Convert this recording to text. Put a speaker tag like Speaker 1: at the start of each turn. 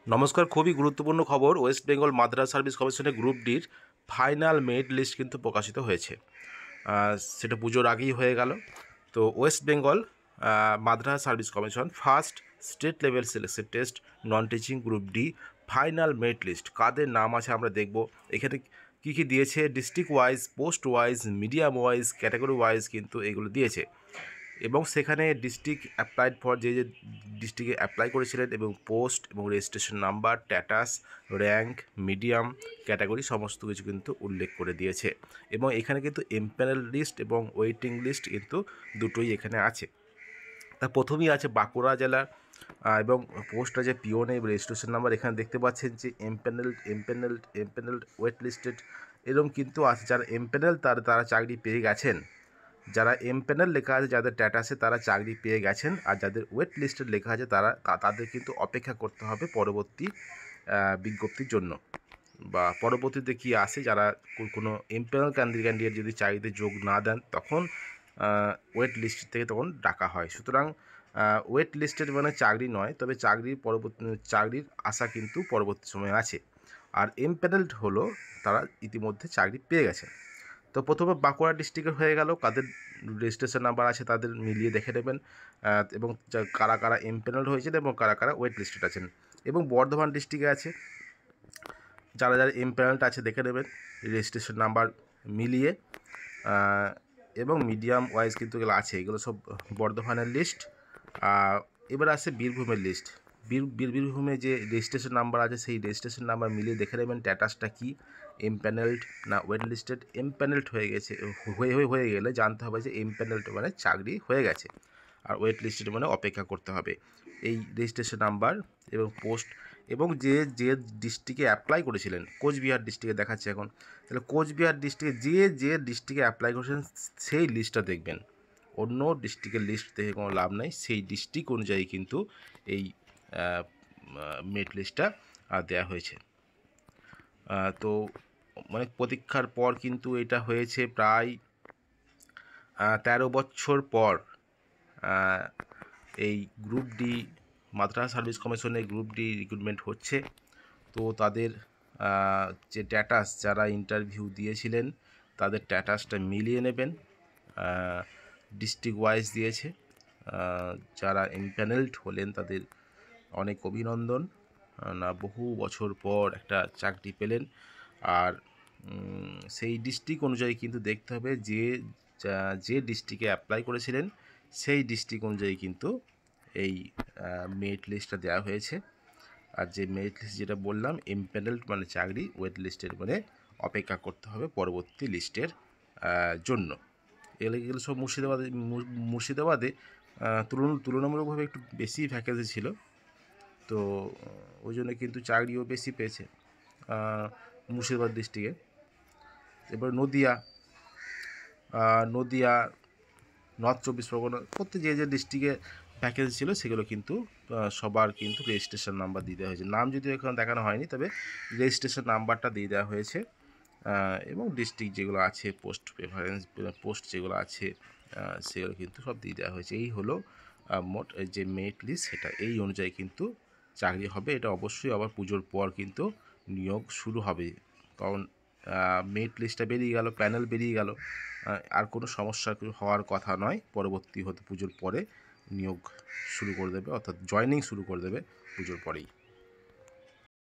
Speaker 1: নমস্কার, খুবই গুরুত্বপূর্ণ খবর। ওয়েস্ট বেঙ্গল মাদ্রাস সার্ভিস কমিশনের গ্রুপ ডির ফাইনাল মেরিট লিস্ট কিন্তু প্রকাশিত হয়েছে। সেটা পুজোর আগেই হয়ে গেল। তো west Bengal Madrasah service commission first state level selection test non teaching group D final merit list কাদের নাম আছে আমরা দেখব। এখানে কী কী দিয়েছে, district wise, post wise, medium wise, category wise কিন্তু এগুলো দিয়েছে। এবং সেখানে ডিস্ট্রিক্ট অ্যাপ্লাইড ফর যে ডিস্ট্রিক্টে অ্যাপ্লাই করেছিলেন এবং পোস্ট এবং registration number, status, rank, medium, category সমস্ত কিছু কিন্তু উল্লেখ করে দিয়েছে। এবং এখানে কিন্তু এমপ্যানেল লিস্ট এবং ওয়েটিং লিস্ট কিন্তু দুটোই এখানে আছে। তা প্রথমেই আছে বাঁকুড়া জেলা এবং পোস্ট আছে পিওনে রেজিস্ট্রেশন নাম্বার। এখানে দেখতে পাচ্ছেন যে এমপ্যানেলড ওয়েট লিস্টেড এরকম কিন্তু আছে। যারা এমপ্যানেল তারা চাকরি পেয়ে গেছেন। যারা এমপ্যানেল লেখা আছে যাদের স্ট্যাটাসে তারা চাকরি পেয়ে গেছেন, আর যাদের ওয়েট লিস্টেড লেখা আছে তাদের কিন্তু অপেক্ষা করতে হবে পরবর্তী বিজ্ঞপ্তির জন্য বা পরবর্তীতে কি আসে। যারা কোনো এমপ্যানেল ক্যান্ডিডেট যদি চাকরিতে যোগ না দেন তখন ওয়েট লিস্ট থেকে তখন ডাকা হয়। সুতরাং ওয়েট লিস্টেড মানে চাকরি নয়, তবে চাকরির আশা কিন্তু পরবর্তী সময়ে আছে। আর এমপ্যানেলড হলো তারা ইতিমধ্যে চাকরি পেয়ে গেছেন। তো প্রথমে বাঁকুড়া ডিস্ট্রিক্টের হয়ে গেল, কাদের রেজিস্ট্রেশন নাম্বার আছে তাদের মিলিয়ে দেখে নেবেন এবং কারা কারা এমপ্যানেলড হয়েছেন এবং কারা কারা ওয়েট লিস্টেড আছেন। এবং বর্ধমান ডিস্ট্রিক্টে আছে, যারা যারা এমপ্যানেলড আছে দেখে নেবেন রেজিস্ট্রেশন নাম্বার মিলিয়ে। এবং মিডিয়াম ওয়াইজ কিন্তু এগুলো আছে, এগুলো সব বর্ধমানের লিস্ট। এবার আসে বীরভূমের লিস্ট। বীরভূমে যে রেজিস্ট্রেশন নাম্বার আছে সেই রেজিস্ট্রেশন নাম্বার মিলিয়ে দেখে নেবেন স্ট্যাটাসটা কি, এমপ্যানেলড না ওয়েট লিস্টেড। এমপ্যানেলড হয়ে গেছে, হয়ে গেলে জানতে হবে যে এমপ্যানেলড মানে চাকরি হয়ে গেছে, আর ওয়েট লিস্টেড মানে অপেক্ষা করতে হবে। এই রেজিস্ট্রেশন নাম্বার এবং পোস্ট এবং যে যে ডিস্ট্রিক্টে অ্যাপ্লাই করেছিলেন, কোচবিহার ডিস্ট্রিক্টে দেখাচ্ছে এখন, তাহলে কোচবিহার ডিস্ট্রিক্টে যে ডিস্ট্রিক্টে অ্যাপ্লাই করেছেন সেই লিস্টটা দেখবেন। অন্য ডিস্ট্রিক্টের লিস্ট দেখে কোনো লাভ নেই, সেই ডিস্ট্রিক্ট অনুযায়ী কিন্তু এই মেরিট লিস্টটা দেওয়া হয়েছে। তো অনেক প্রতীক্ষার পর কিন্তু এটা হয়েছে, প্রায় 13 বছর পর এই গ্রুপ ডি মাদ্রাস সার্ভিস কমিশনের গ্রুপ ডি রিক্রুটমেন্ট হচ্ছে। তো তাদের যে স্ট্যাটাস, যারা ইন্টারভিউ দিয়েছিলেন তাদের স্ট্যাটাসটা মিলিয়ে নেবেন। ডিস্ট্রিক্ট ওয়াইজ দিয়েছে, যারা এমপ্যানেলড হলেন তাদের অনেক অভিনন্দন, না বহু বছর পর একটা চাকরি পেলেন। আর সেই ডিস্ট্রিক্ট অনুযায়ী কিন্তু দেখতে হবে যে ডিস্ট্রিক্টে অ্যাপ্লাই করেছিলেন সেই ডিস্ট্রিক্ট অনুযায়ী কিন্তু এই মেরিট লিস্টটা দেওয়া হয়েছে। আর যে মেরিট লিস্ট যেটা বললাম, এমপ্যানেলড মানে চাকরি, ওয়েট লিস্টের মানে অপেক্ষা করতে হবে পরবর্তী লিস্টের জন্য। এগুলো সব মুর্শিদাবাদে তুলনামূলকভাবে একটু বেশি ভ্যাকেন্সি ছিল, তো ওই জন্য কিন্তু চাকরিও বেশি পেয়েছে মুর্শিদাবাদ ডিস্ট্রিক্টে। এবার নদিয়া, নর্থ চব্বিশ পরগনা, প্রত্যেক যে ডিস্ট্রিক্টে ভ্যাকেন্সি ছিল সেগুলো কিন্তু সবার কিন্তু রেজিস্ট্রেশন নাম্বার দিয়ে দেওয়া হয়েছে। নাম যদিও এখানে দেখানো হয়নি, তবে রেজিস্ট্রেশন নাম্বারটা দিয়ে দেওয়া হয়েছে। এবং ডিস্ট্রিক্ট যেগুলো আছে, পোস্ট যেগুলো আছে সেগুলো কিন্তু সব দিয়ে দেওয়া হয়েছে। এই হলো মোট যে মেরিট লিস্ট, সেটা এই অনুযায়ী কিন্তু চাকরি হবে। এটা অবশ্যই আবার পুজোর পর কিন্তু নিয়োগ শুরু হবে, কারণ মেরিট লিস্টটা বেরিয়ে গেল, প্যানেল বেরিয়ে গেল, আর কোনো সমস্যা হওয়ার কথা নয়। পরবর্তী হয়তো পুজোর পরে নিয়োগ শুরু করে দেবে, অর্থাৎ জয়েনিং শুরু করে দেবে পুজোর পরেই।